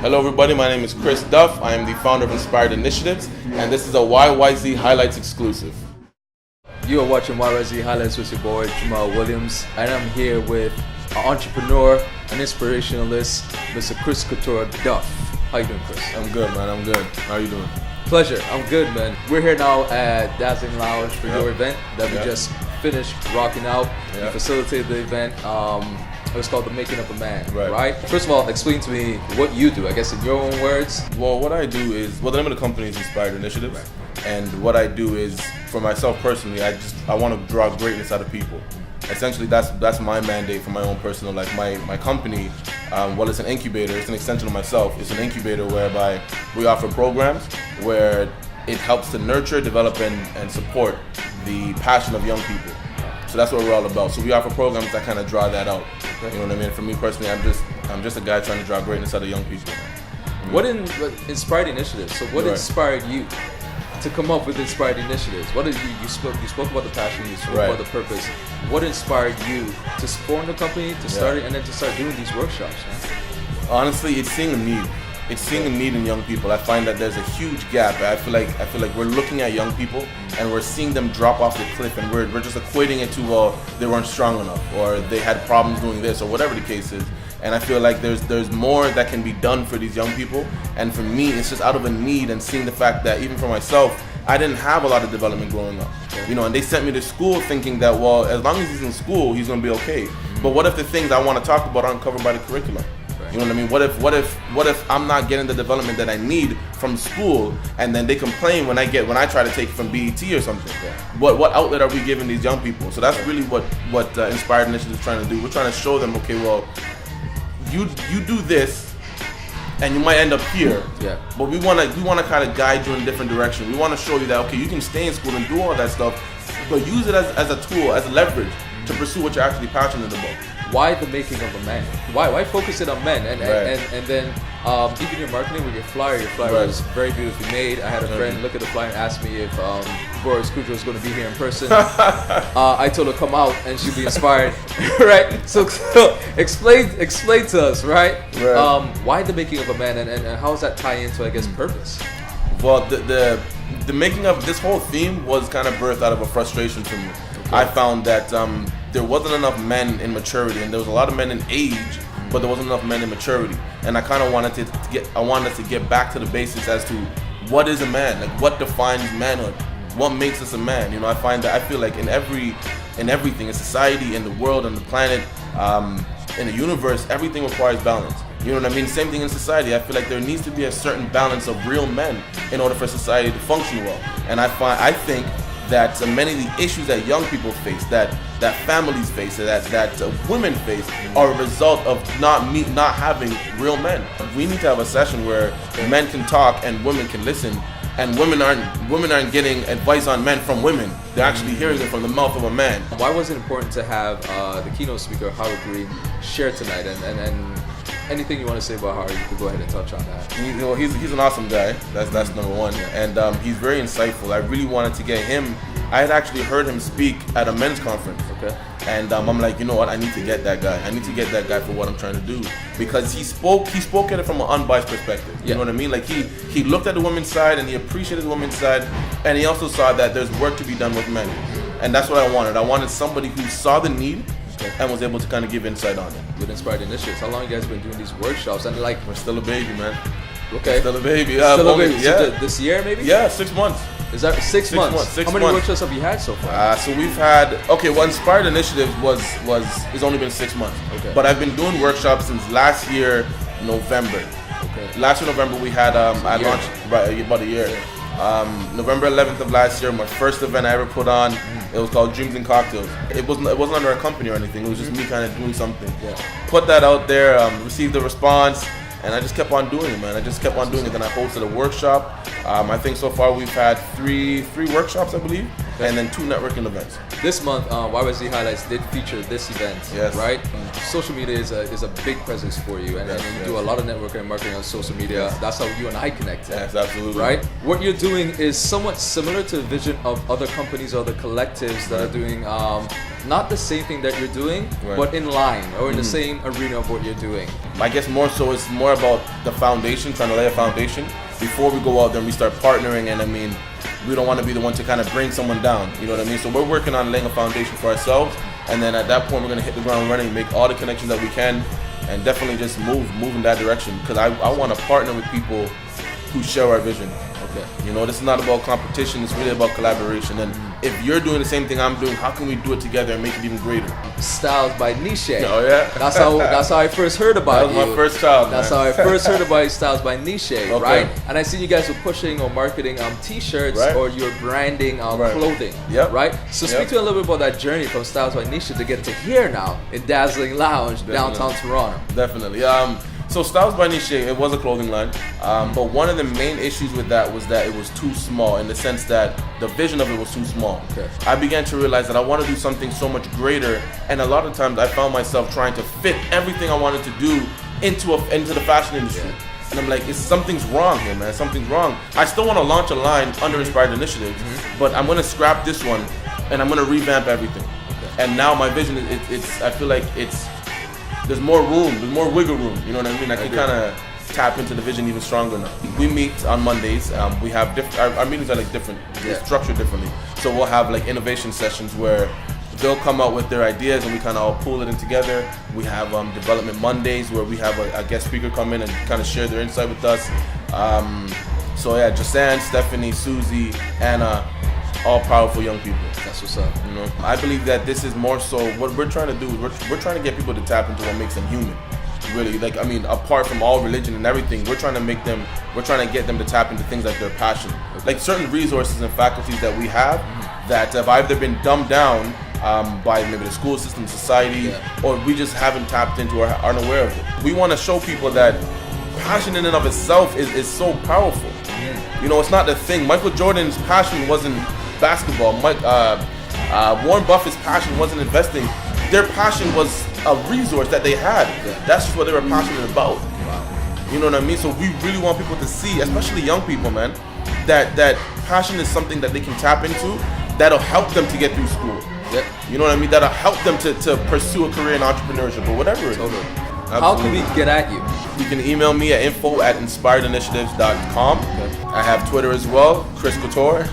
Hello everybody, my name is Chris Duff. I am the founder of Inspired Initiatives, and this is a YYZ Highlights exclusive. You are watching YYZ Highlights with your boy Jamal Williams, and I'm here with an entrepreneur, an inspirationalist, Mr. Chris Couture Duff. How you doing, Chris? I'm good, man. I'm good. How are you doing? Pleasure. I'm good, man. We're here now at Dazzling Lounge for your event that we just finished rocking out. You facilitated the event. It was called The Making of a Man, right? First of all, explain to me what you do, I guess in your own words. Well, what I do is, the name of the company is Inspired Initiatives. And what I do is, for myself personally, I want to draw greatness out of people. Essentially, that's my mandate for my own personal life. My company, it's an incubator. It's an extension of myself. It's an incubator whereby we offer programs where it helps to nurture, develop, and support the passion of young people. So that's what we're all about. So we offer programs that kind of draw that out. You know what I mean? For me personally, I'm just a guy trying to draw greatness out of young people. What inspired initiatives? So what inspired you to come up with Inspired Initiatives? What did you spoke about the passion, you spoke about the purpose. What inspired you to form the company, to start it, and then to start doing these workshops? Man? Honestly, it's seeing a need. It's seeing a need in young people. I find that there's a huge gap. I feel like we're looking at young people and we're seeing them drop off the cliff, and we're just equating it to they weren't strong enough, or they had problems doing this, or whatever the case is. And I feel like there's more that can be done for these young people. And for me, it's just out of a need and seeing the fact that even for myself, I didn't have a lot of development growing up. And they sent me to school thinking that, well, as long as he's in school, he's gonna be okay. But what if the things I want to talk about aren't covered by the curriculum? You know what I mean? What if I'm not getting the development that I need from school, and then they complain when I try to take it from BET or something? What outlet are we giving these young people? So that's really what Inspired Initiative is trying to do. We're trying to show them, okay, well, you do this, and you might end up here. But we want to kind of guide you in a different direction. We want to show you that, okay, you can stay in school and do all that stuff, but use it as a tool, as a leverage to pursue what you're actually passionate about. Why the making of a man? Why focus it on men? And then even your marketing with your flyer was very beautifully made. I had a friend look at the flyer and ask me if Boris Couture was going to be here in person. I told her come out and she'd be inspired, right? So explain to us, right? Why the making of a man, and how does that tie into, I guess, purpose? Well, the making of this whole theme was kind of birthed out of a frustration for me. I found that there wasn't enough men in maturity, and there was a lot of men in age, but there wasn't enough men in maturity. And I kind of wanted us to get back to the basics as to what is a man, like what defines manhood, what makes us a man. I feel like in everything, in society, in the world, on the planet, in the universe, everything requires balance. You know what I mean? Same thing in society. I feel like there needs to be a certain balance of real men in order for society to function well. And I think that many of the issues that young people face, that families face, that women face, are a result of not having real men. We need to have a session where men can talk and women can listen, and women aren't getting advice on men from women. They're actually hearing it from the mouth of a man. Why was it important to have the keynote speaker Howard Green share tonight? And anything you want to say about Howard, you can go ahead and touch on that. He's an awesome guy. That's number one. And he's very insightful. I really wanted to get him. I had actually heard him speak at a men's conference. And I'm like, you know what? I need to get that guy. I need to get that guy for what I'm trying to do, because he spoke at it from an unbiased perspective. You know what I mean? Like he looked at the women's side and he appreciated the women's side, and he also saw that there's work to be done with men. And that's what I wanted. I wanted somebody who saw the need and was able to kind of give insight on it. With Inspired Initiatives, how long you guys been doing these workshops? And we're still a baby, man. Okay. Still a baby. Still a baby. Yeah. This year, maybe? Yeah, 6 months. Is that 6 months? How many workshops have you had so far? So we've had, Inspired Initiative it's only been 6 months. But I've been doing workshops since last year, November. Last year, November, we had, I launched about a year. November 11th of last year, my first event I ever put on, it was called Dreams and Cocktails. It wasn't under a company or anything, it was just me kind of doing something. Put that out there, received a response, and I just kept on doing it, man. I just kept on doing it. Then I hosted a workshop. I think so far we've had three workshops, I believe. and then 2 networking events. This month, YYZ Highlights did feature this event, Yes. right? Social media is a big presence for you, and, Yes, and you yes. do a lot of networking and marketing on social media. Yes. That's how you and I connect, Yes, absolutely. right? What you're doing is somewhat similar to the vision of other companies or other collectives that are doing not the same thing that you're doing, Right. but in line or in the same arena of what you're doing. I guess more so it's more about the foundation, trying to lay a foundation before we go out there and we start partnering. And I mean, we don't want to be the one to kind of bring someone down, you know what I mean? So we're working on laying a foundation for ourselves, and then at that point we're going to hit the ground running, make all the connections that we can, and definitely just move in that direction, because I want to partner with people who share our vision. Okay. You know, this is not about competition, it's really about collaboration. And if you're doing the same thing I'm doing, how can we do it together and make it even greater? Styles by Niche. Oh yeah? That's how I first heard about That was you. my first child, That's man. how I first heard about Styles by Niche, Okay. right? And I see you guys were pushing or marketing t-shirts, Right. or you're branding Right. clothing, Yep. right? So speak Yep. to me a little bit about that journey from Styles by Niche to get to here now in Dazzling Lounge, downtown Toronto. Definitely. So Styles by Niche, it was a clothing line, but one of the main issues with that was that it was too small, in the sense that the vision of it was too small. Okay. I began to realize that I want to do something so much greater, and a lot of times I found myself trying to fit everything I wanted to do into the fashion industry. Yeah. And I'm like, something's wrong here, man. Something's wrong. I still want to launch a line under Inspired Initiatives, but I'm going to scrap this one, and I'm going to revamp everything. Okay. And now my vision, I feel like there's more room, there's more wiggle room, you know what I mean? I can agree. kind of tap into the vision even stronger now. We meet on Mondays, we have our meetings are like different, they're structured differently. So we'll have like innovation sessions where they'll come out with their ideas and we kind of all pull it in together. We have development Mondays where we have a guest speaker come in and kind of share their insight with us. So yeah, Jasan, Stephanie, Susie, Anna, all powerful young people. That's what's up. You know, I believe that this is more so what we're trying to do. We're trying to get people to tap into what makes them human. Really, like, I mean, apart from all religion and everything, we're trying to get them to tap into things like their passion, like certain resources and faculties that we have that have either been dumbed down by maybe the school system, society, or we just haven't tapped into or aren't aware of it. We want to show people that passion in and of itself is so powerful. You know, it's not the thing. Michael Jordan's passion wasn't basketball. Warren Buffett's passion wasn't investing. Their passion was a resource that they had. That's just what they were passionate about. You know what I mean? So we really want people to see, especially young people, man, that passion is something that they can tap into that'll help them to get through school. You know what I mean? That'll help them to pursue a career in entrepreneurship or whatever it is. Totally. How can we get at you? You can email me at info@inspiredinitiatives.com. I have Twitter as well, Chris Couture.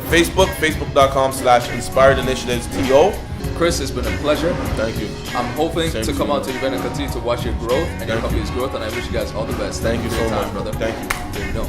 Facebook.com/inspiredinitiatives.to. Chris, it's been a pleasure. Thank you. I'm hoping Same to to come you. out to the event and continue to watch your growth and your company's growth, and I wish you guys all the best. Thank you so for your much, time, brother. Thank you. There you go.